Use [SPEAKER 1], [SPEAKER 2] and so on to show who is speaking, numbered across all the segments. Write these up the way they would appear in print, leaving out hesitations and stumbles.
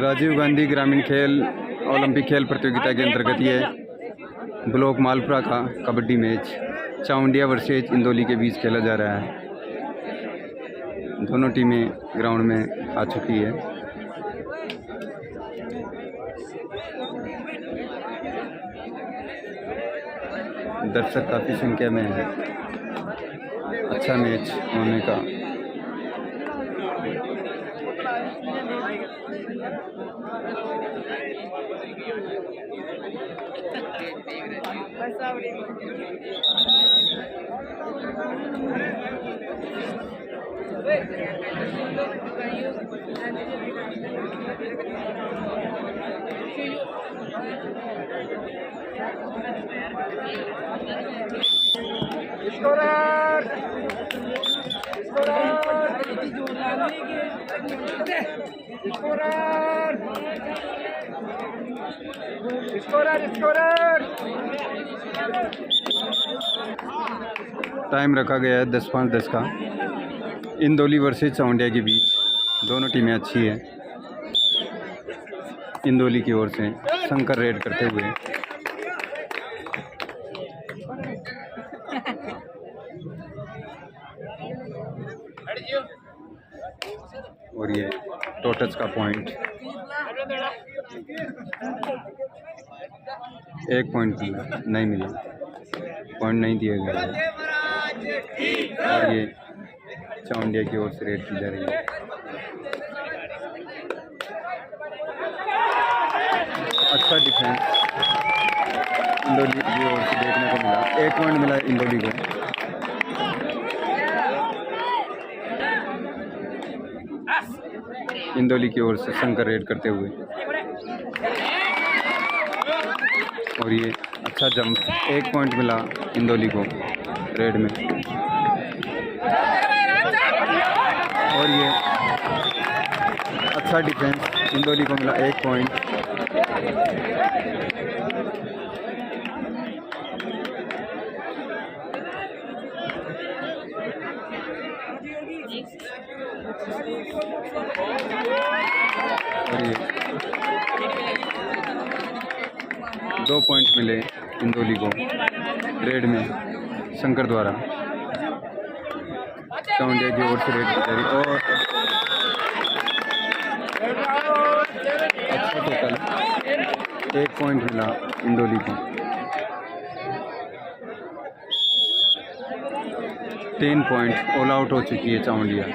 [SPEAKER 1] राजीव गांधी ग्रामीण खेल ओलंपिक खेल प्रतियोगिता के अंतर्गत ये ब्लॉक मालपुरा का कबड्डी मैच चावंडिया वर्सेज इंदौली के बीच खेला जा रहा है। दोनों टीमें ग्राउंड में आ चुकी है। दर्शक काफ़ी संख्या में है। अच्छा मैच होने का टाइम रखा गया है 10-5-10 का। इंदौली वर्सेज चावंडिया के बीच दोनों टीमें अच्छी है। इंदौली की ओर से शंकर रेड करते हुए और ये टोटस का पॉइंट 1 पॉइंट नहीं मिला, पॉइंट नहीं दिया गया है। और ये चावंडिया की ओर से रेड की जा रही है। अच्छा डिफेंस इंदौली की ओर से देखने को मिला। 1 पॉइंट मिला इंदौली को। इंदौली की ओर से शंकर रेड करते हुए और ये अच्छा जंप। 1 पॉइंट मिला इंदौली को रेड में। और ये अच्छा डिफेंस इंदौली को मिला 1 पॉइंट। और ये 2 पॉइंट मिले इंदौली को रेड में शंकर द्वारा। चावंडिया की ओर से रेड की जा रही और अच्छा टोटल 1 पॉइंट मिला इंदौली को। 10 पॉइंट ऑल आउट हो चुकी है चावंडिया।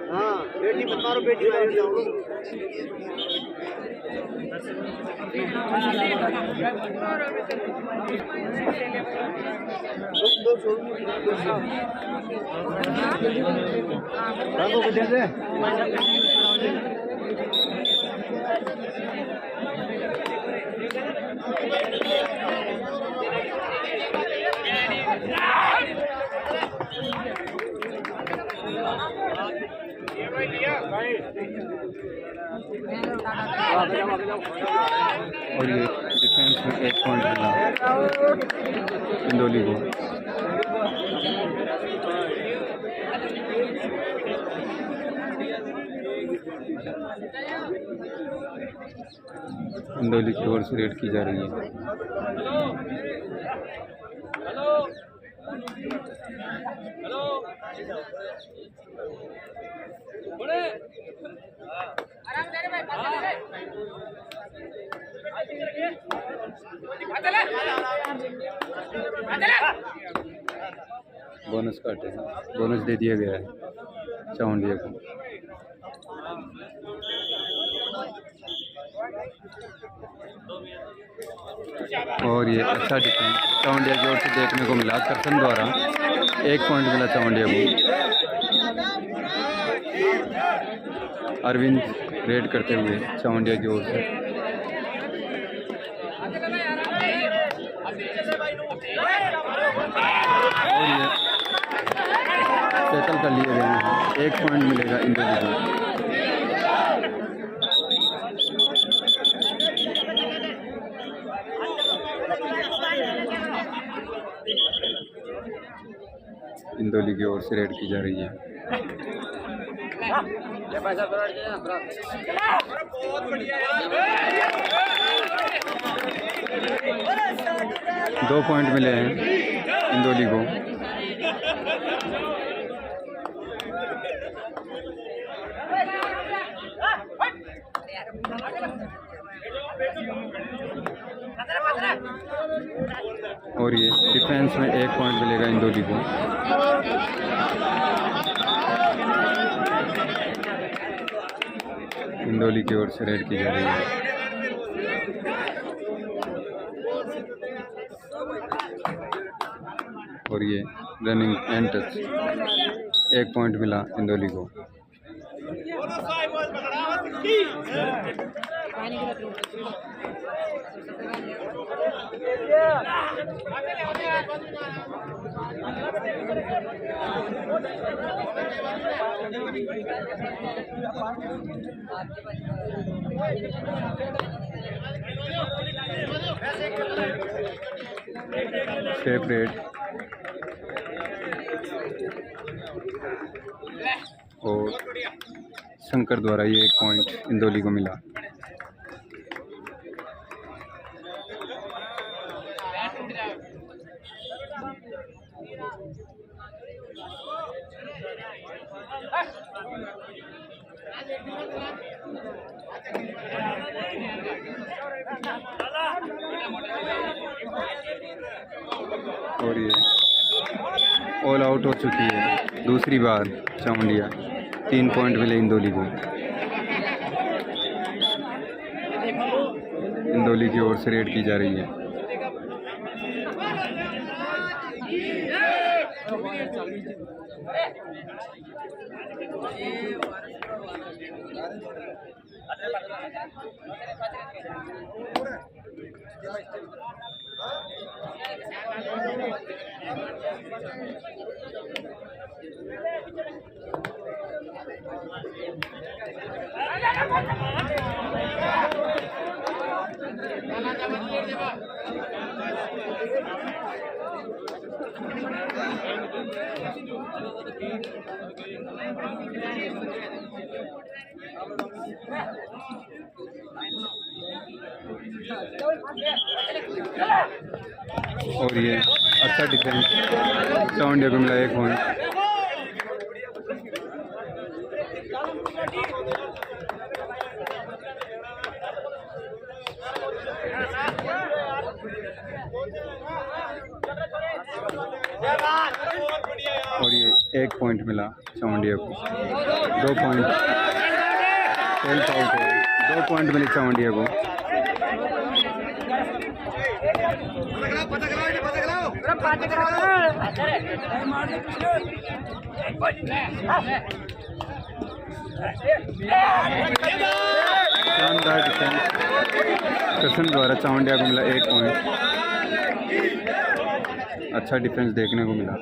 [SPEAKER 2] हाँ बेटी मत मारो, बेटी मारो जाओ।
[SPEAKER 1] और ये डिफेंस में 1 पॉइंट मिला इंदौली को। इंदौली की ओर से रेड की जा रही है। बोनस काटे, बोनस दे दिया गया है चावंडिया को। और ये अच्छा डिफेंस चावंडिया की ओर से देखने को मिला करसन द्वारा। 1 पॉइंट मिला चावंडिया को। अरविंद रेड करते हुए चावंडिया की ओर से। और ये टैकल कर लिए गए हैं, 1 पॉइंट मिलेगा इंदौली को। इंदौली की ओर से रेड की जा रही है। दो पॉइंट मिले हैं इंदौली को। और ये डिफेंस में 1 पॉइंट मिलेगा इंदौली को। इंदौली की ओर से रेड की जा रही है। और ये रनिंग एंड टच, 1 पॉइंट मिला इंदौली को। सेपरेट और शंकर द्वारा ये 1 पॉइंट इंदौली को मिला। और ये ऑल आउट हो चुकी है दूसरी बार चामुंडिया। 3 पॉइंट मिले इंदौली को। इंदौली की ओर से रेड की जा रही है। और ये अच्छा डिफेंस, चामुंडिया को मिला 1 पॉइंट। और ये 1 पॉइंट मिला चामुंडिया को। 2 पॉइंट सेल्फ आउट है। 2 पॉइंट मिले चामुंडिया को। शानदार डिफेंस कृष्ण द्वारा चामुंडिया को मिला 1 पॉइंट। अच्छा डिफेंस देखने को मिला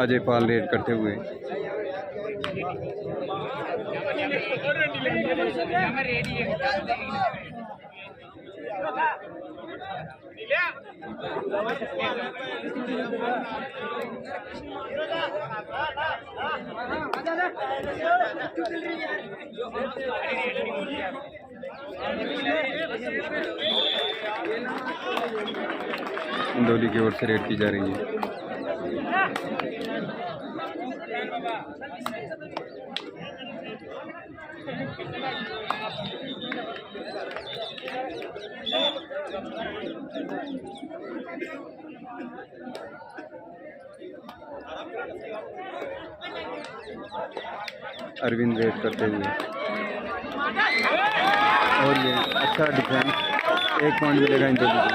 [SPEAKER 1] अजय पाल रेड करते हुए। इंदौली की ओर से रेड की जा रही है। अरविंद रेड करते हुए। और ये अच्छा डिफेंस, 1 पॉइंट मिलेगा इंदौली को।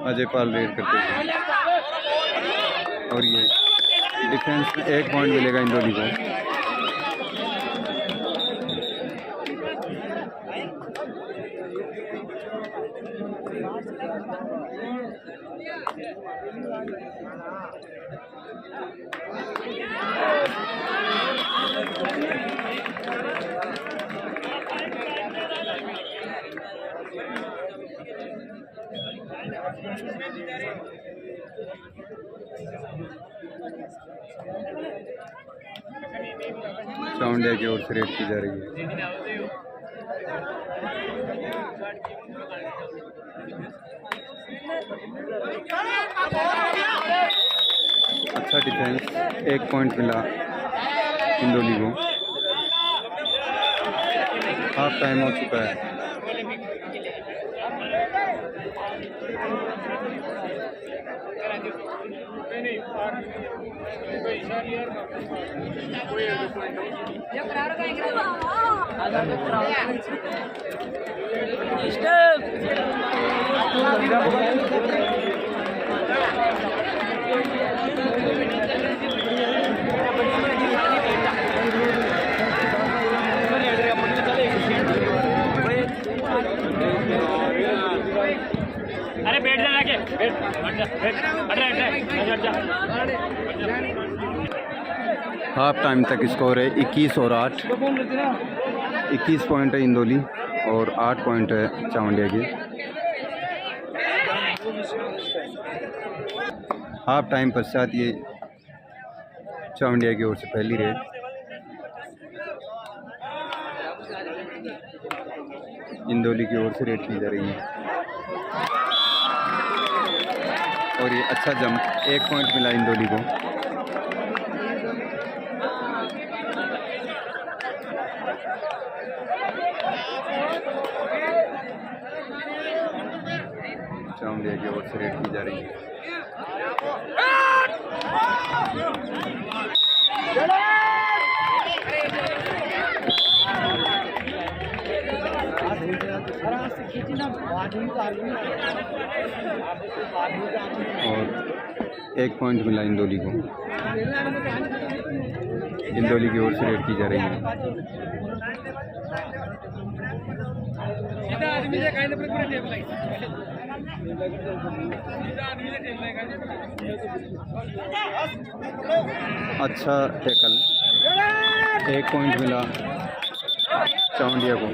[SPEAKER 1] अजय पाल रेड करते हैं और ये डिफेंस में 1 पॉइंट मिलेगा इंदौली को। चाउंडिया की ओर से रेड की जा रही है। अच्छा डिफेंस, 1 पॉइंट मिला इंदौली को। हाफ टाइम हो चुका है।
[SPEAKER 3] अरे बैठ जा के
[SPEAKER 1] हाफ टाइम तक स्कोर है 21 और 8। 21 पॉइंट है इंदौली और 8 पॉइंट है चावंडिया के। हाफ टाइम पश्चात ये चावंडिया की ओर से पहली रेड। इंदौली की ओर से रेड की जा रही है और ये अच्छा जंप, 1 पॉइंट मिला इंदौली को। चावंडिया की ओर से रेड की जा रही है। और 1 पॉइंट मिला इंदौली को। इंदौली की ओर से रेड की जा रही है। अच्छा टैकल, 1 पॉइंट मिला चावंडिया को।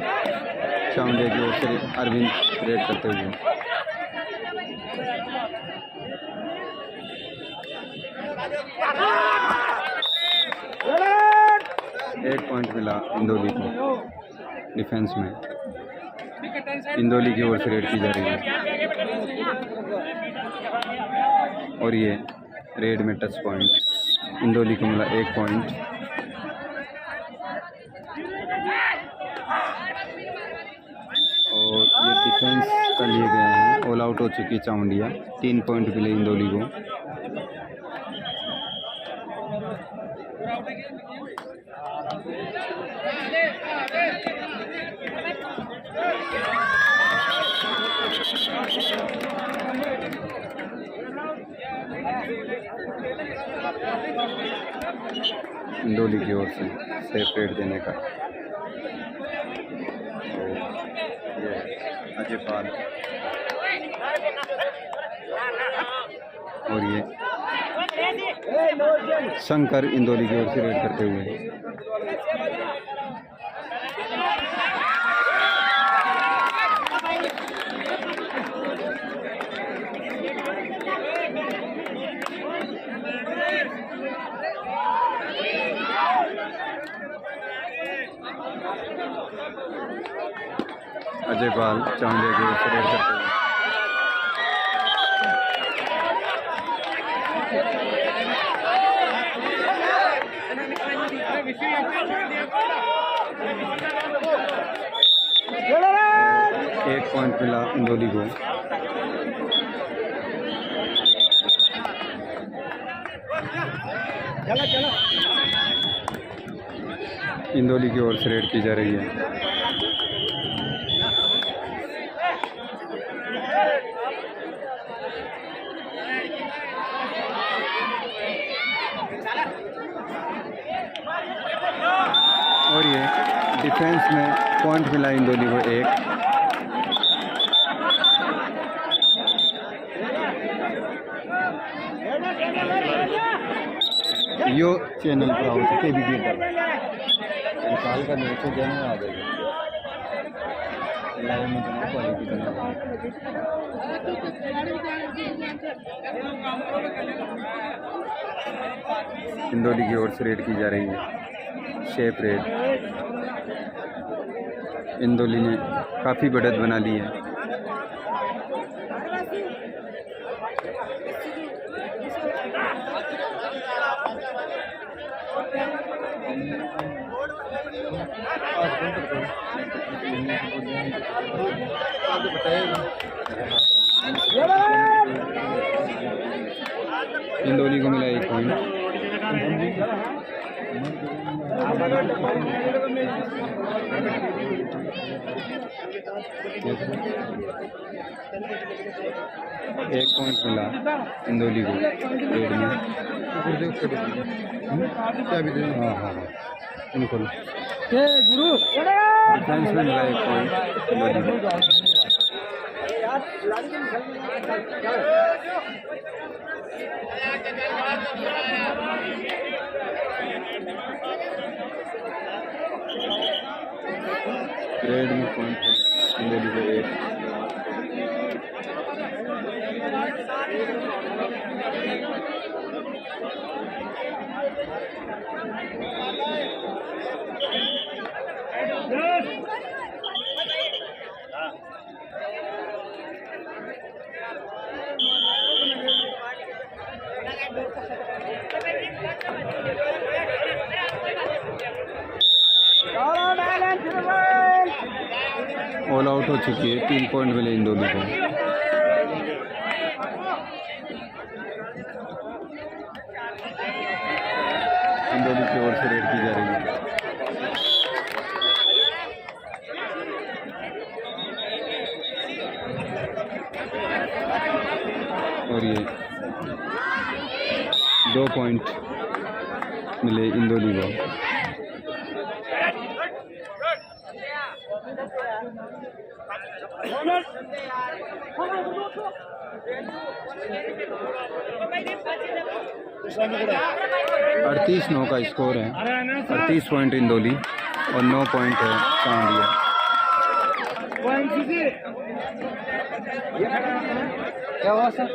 [SPEAKER 1] चावंडिया की ओर से अरविंद रेड करते हुए। एक पॉइंट मिला इंदौली को डिफेंस में। इंदौली की ओर से रेड की जा रही है और ये रेड में टच पॉइंट इंदौली को मिला 1 पॉइंट। और ये डिफेंस कर लिए गए हैं। ऑल आउट हो चुकी है चावंडिया। 3 पॉइंट मिले इंदौली को। इंदौली की ओर से सेफ रेड देने का। ये अजय पाल और ये शंकर इंदौली की ओर से रेड करते हुए। अजय पाल चावंडिया की ओर से रेड करते हुए। एक पॉइंट मिला इंदौली को।
[SPEAKER 2] चलो चलो
[SPEAKER 1] इंदौली की ओर से रेड की जा रही है। और ये डिफेंस में पॉइंट मिला इंदौली को 1। यो चैनल पर आओ के भी निकाल कर नीचे जाने आ जाएगा लाइव में तो क्वालिटी इंदौली की ओर से रेड की जा रही है। शेप रेड इंदौली ने काफ़ी बढ़त बना ली है। इंदौली को मिला 1 पॉइंट। एक पॉइंट मिला इंदौली को रेड में। हाँ हाँ हाँ इनको डिफेंस में मिला 1 पॉइंट इंदौली को। रेड में पॉइंट इंदौली को 1। ऑल आउट हो चुकी है। 3 पॉइंट मिले इंदौली को। इंदौली की ओर से रेड की जा रही है। और ये 2 पॉइंट मिले इंदौली को। अड़तीस 9 का स्कोर है। 38 पॉइंट इंदौली और 9 पॉइंट है चांडिया।
[SPEAKER 2] क्या हुआ सर?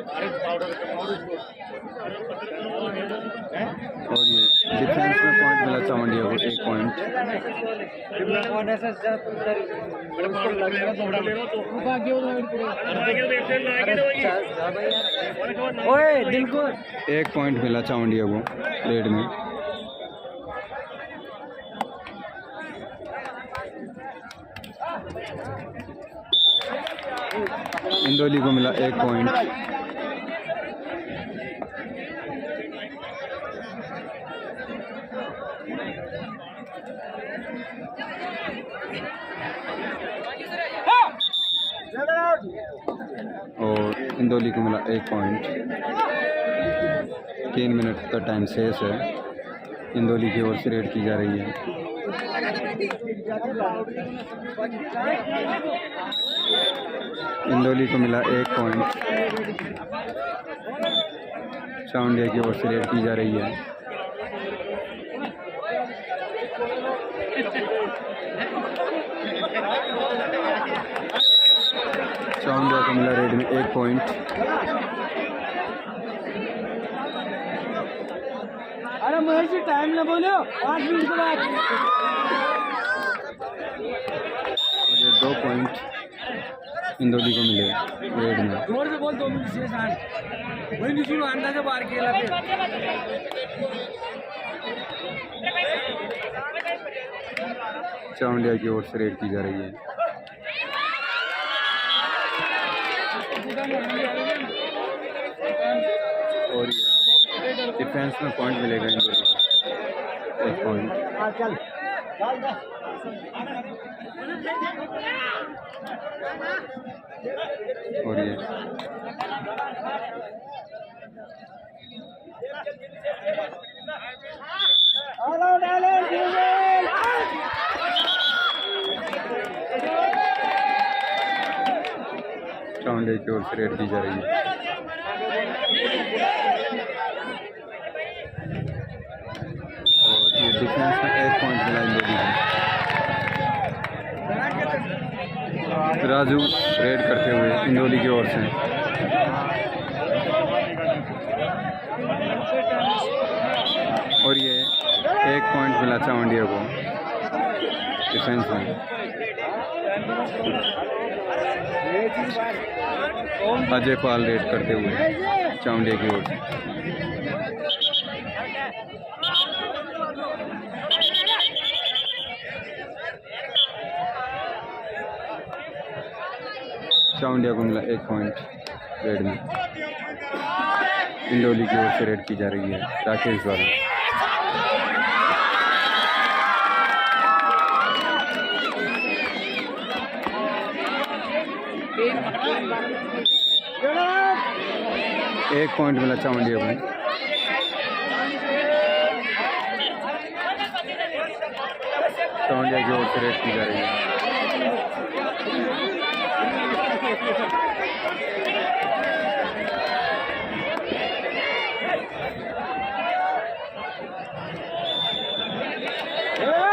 [SPEAKER 1] और ये डिफेंस में पॉइंट मिला चावंडिया को 1 पॉइंट।
[SPEAKER 2] ओए दिल को
[SPEAKER 1] 1 पॉइंट मिला चावंडिया को रेड में। इंदौली को मिला 1 पॉइंट। और इंदौली को मिला 1 पॉइंट। 3 मिनट का टाइम शेष है। इंदौली की ओर से रेड की जा रही है। इंदौली को मिला 1 पॉइंट। चावंडिया की ओर से रेड की जा रही है। चावंडिया को मिला रेड में 1 पॉइंट।
[SPEAKER 2] अरे महेश जी टाइम ना बोलो 5 मिनट के बाद।
[SPEAKER 1] और ये 2 पॉइंट इंदौली को मिले रेड में।
[SPEAKER 2] जोर से बोल 2 मिनट शेष आन वही निशुल अंदाजा बार खेला पे।
[SPEAKER 1] चावंडिया की ओर से रेड की जा रही है। और डिफेंस में पॉइंट मिलेगा इंदौली को, 1 पॉइंट।
[SPEAKER 2] चल
[SPEAKER 1] और ये चावंडिया की ओर से रेड की जा रही है। और ये डिफेंस में 1 पॉइंट मिला इंदौली को। राजू रेड करते हुए इंदौली की ओर से। और ये 1 पॉइंट मिला चावंडिया को डिफेंस में। अजय पाल रेड करते हुए चावंडिया की ओर से। चावंडिया को मिला 1 पॉइंट रेड में। इंदौली की ओर से रेड की जा रही है राकेश द्वारा। एक पॉइंट मिला चावंडिया को। चावंडिया की ओर से रेड की जा रही है।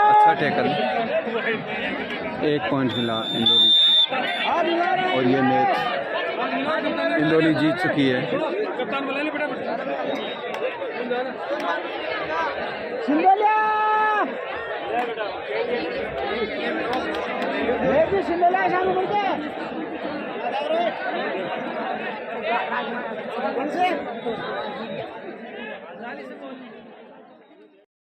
[SPEAKER 1] अच्छा टैकल, 1 पॉइंट मिला इंदौली को। और ये मैच इंदौली जीत चुकी है।
[SPEAKER 2] सिंधोलिया